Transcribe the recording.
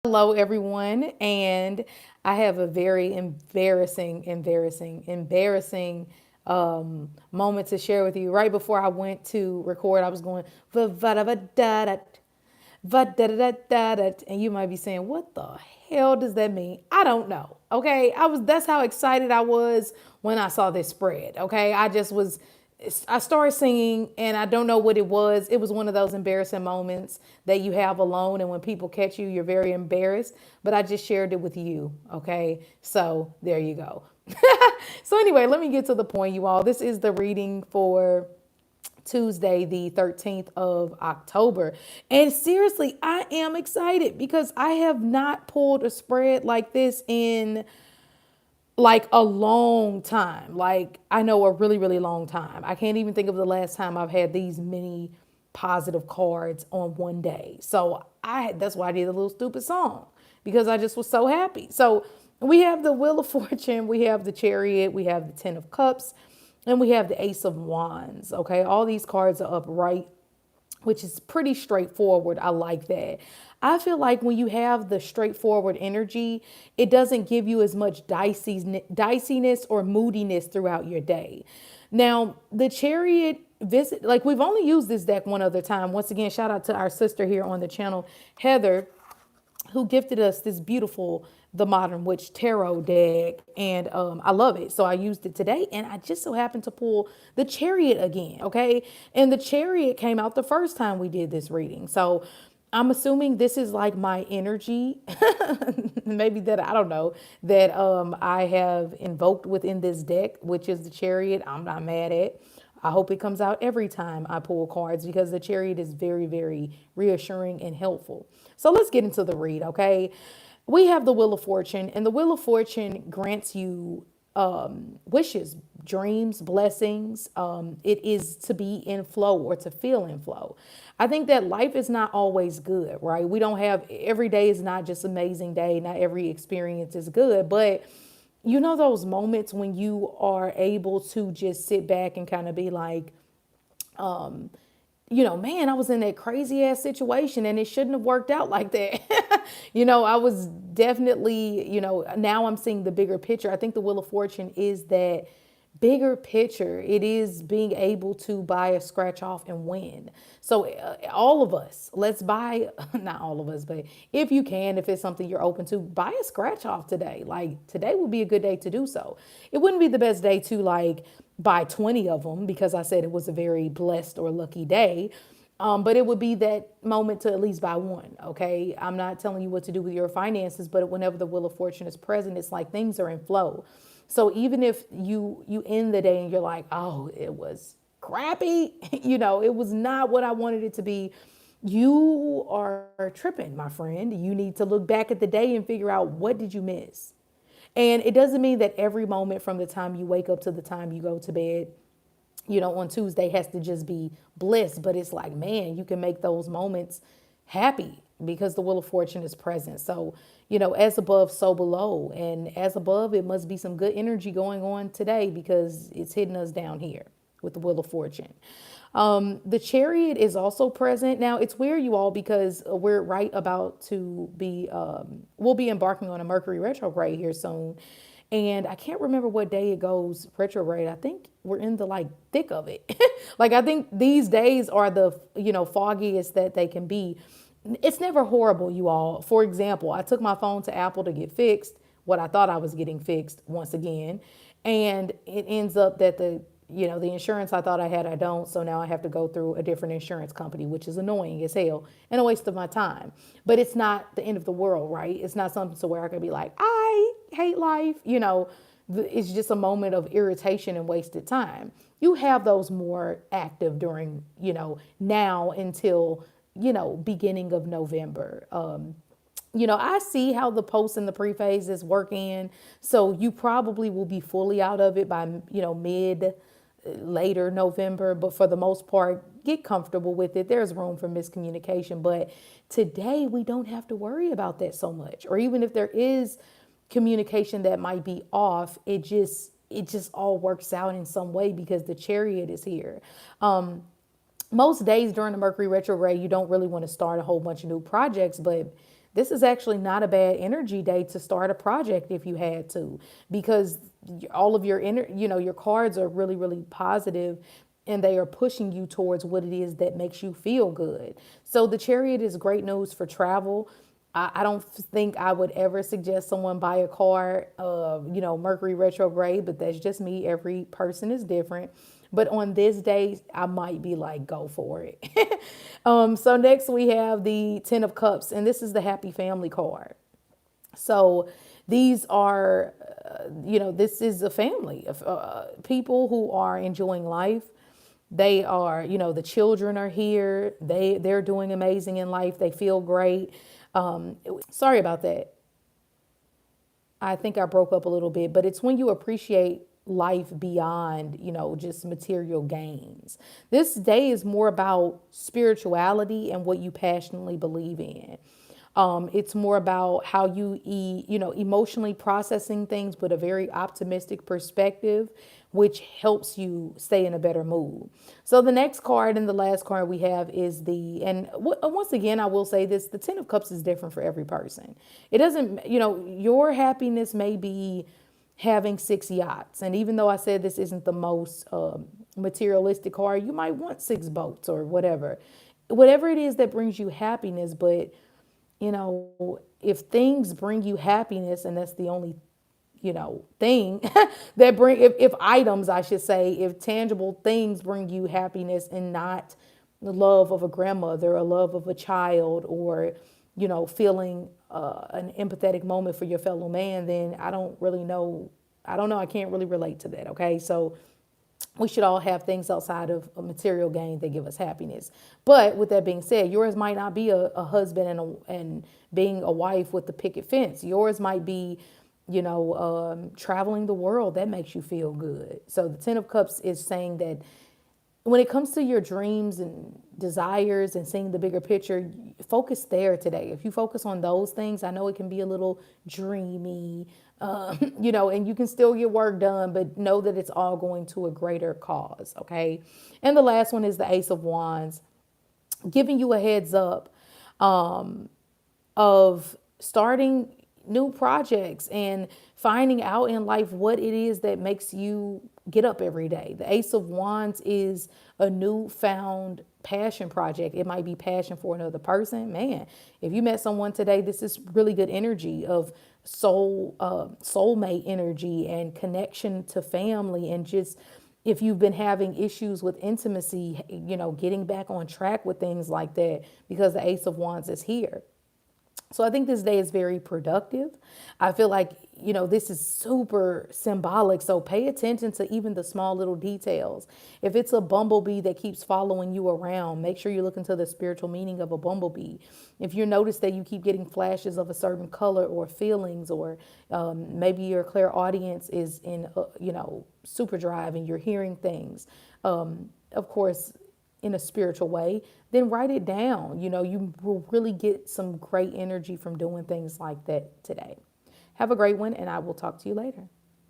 Hello, everyone. And I have a very moment to share with you. Right before I went to record, I was going, "Va-va-da-va-da-da, va-da-da-da-da-da," and you might be saying, what the hell does that mean? I don't know. Okay. That's how excited I was when I saw this spread. Okay. I started singing and I don't know what it was. It was one of those embarrassing moments that you have alone. And when people catch you, you're very embarrassed. But I just shared it with you. Okay. So there you go. So, anyway, let me get to the point, you all. This is the reading for Tuesday, the 13th of October. And seriously, I am excited because I have not pulled a spread like this in like a long time. Like, I know, a really, really long time. I can't even think of the last time I've had these many positive cards on one day. So that's why I did a little stupid song, because I just was so happy. So we have the Wheel of Fortune, we have the Chariot, we have the Ten of Cups, and we have the Ace of Wands. Okay, all these cards are upright, which is pretty straightforward. I like that. I feel like when you have the straightforward energy, it doesn't give you as much diciness or moodiness throughout your day. Now, the Chariot visit, like, we've only used this deck one other time. Once again, shout out to our sister here on the channel, Heather, who gifted us this beautiful The Modern Witch tarot deck, and I love it. So I used it today, and I just so happened to pull the Chariot again. Okay, and the Chariot came out the first time we did this reading, so I'm assuming this is like my energy, maybe, that I don't know, that I have invoked within this deck, which is the Chariot. I'm not mad at. I hope it comes out every time I pull cards, because the Chariot is very, very reassuring and helpful. So let's get into the read, okay? We have the Wheel of Fortune, and the Wheel of Fortune grants you wishes, dreams, blessings. It is to be in flow or to feel in flow. I think that life is not always good, right? We don't have, every day is not just amazing day. Not every experience is good, but you know those moments when you are able to just sit back and kind of be like, man, I was in that crazy ass situation and it shouldn't have worked out like that. I was definitely, now I'm seeing the bigger picture. I think the Wheel of Fortune is that bigger picture. It is being able to buy a scratch off and win. So all of us, let's buy, not all of us, but if you can, if it's something you're open to, buy a scratch off today. Like, today would be a good day to do so. It wouldn't be the best day to like buy 20 of them, because I said it was a very blessed or lucky day. But it would be that moment to at least buy one. Okay. I'm not telling you what to do with your finances, but whenever the Wheel of Fortune is present, it's like things are in flow. So even if you end the day and you're like, oh, it was crappy, it was not what I wanted it to be, you are tripping, my friend. You need to look back at the day and figure out, what did you miss? And it doesn't mean that every moment from the time you wake up to the time you go to bed, on Tuesday, has to just be bliss. But it's like, man, you can make those moments happy because the Wheel of Fortune is present. So, as above, so below. And as above, it must be some good energy going on today, because it's hitting us down here with the Wheel of Fortune. The Chariot is also present. Now, it's weird, you all, because we're right about to be, we'll be embarking on a Mercury retrograde here soon. And I can't remember what day it goes retrograde. I think we're in the like thick of it. Like, I think these days are the, foggiest that they can be. It's never horrible, you all. For example, I took my phone to Apple to get fixed, what I thought I was getting fixed once again. And it ends up that the insurance I thought I had, I don't. So now I have to go through a different insurance company, which is annoying as hell and a waste of my time. But it's not the end of the world, right? It's not something to where I could be like, I hate life. It's just a moment of irritation and wasted time. You have those more active during, now until, beginning of November. I see how the post and the pre-phases work in. So you probably will be fully out of it by, mid later November. But for the most part, get comfortable with it. There's room for miscommunication. But today we don't have to worry about that so much. Or even if there is communication that might be off, it just all works out in some way because the Chariot is here. Most days during the Mercury retrograde, you don't really want to start a whole bunch of new projects, but this is actually not a bad energy day to start a project if you had to, because all of your your cards are really, really positive, and they are pushing you towards what it is that makes you feel good. So the Chariot is great news for travel. I don't think I would ever suggest someone buy a car, Mercury retrograde, but that's just me. Every person is different. But on this day, I might be like, go for it. So next we have the Ten of Cups, and this is the Happy Family card. So these are, this is a family of people who are enjoying life. They are, the children are here. They're doing amazing in life. They feel great. Sorry about that. I think I broke up a little bit, but it's when you appreciate life beyond, just material gains. This day is more about spirituality and what you passionately believe in. It's more about how emotionally processing things with a very optimistic perspective, which helps you stay in a better mood. So the next card and the last card we have is once again, I will say this, the Ten of Cups is different for every person. It doesn't, your happiness may be having 6 yachts. And even though I said this isn't the most materialistic card, you might want 6 boats or whatever. Whatever it is that brings you happiness, but if things bring you happiness and that's the only, thing that if items, I should say, if tangible things bring you happiness and not the love of a grandmother or love of a child or, feeling an empathetic moment for your fellow man, then I don't really know. I don't know. I can't really relate to that. Okay. So we should all have things outside of a material gain that give us happiness. But with that being said, yours might not be a husband and being a wife with the picket fence. Yours might be, traveling the world. That makes you feel good. So the Ten of Cups is saying that when it comes to your dreams and desires and seeing the bigger picture, focus there today. If you focus on those things, I know it can be a little dreamy, and you can still get work done, but know that it's all going to a greater cause, okay? And the last one is the Ace of Wands, giving you a heads up of starting new projects and finding out in life what it is that makes you get up every day. The Ace of Wands is a newfound passion project. It might be passion for another person. Man, if you met someone today, this is really good energy of soulmate energy and connection to family, and just if you've been having issues with intimacy, getting back on track with things like that, because the Ace of Wands is here. So I think this day is very productive. I feel like, this is super symbolic. So pay attention to even the small little details. If it's a bumblebee that keeps following you around, make sure you look into the spiritual meaning of a bumblebee. If you notice that you keep getting flashes of a certain color or feelings, or maybe your clairaudience is in, super drive and you're hearing things, of course, in a spiritual way, then write it down. You will really get some great energy from doing things like that today. Have a great one, and I will talk to you later.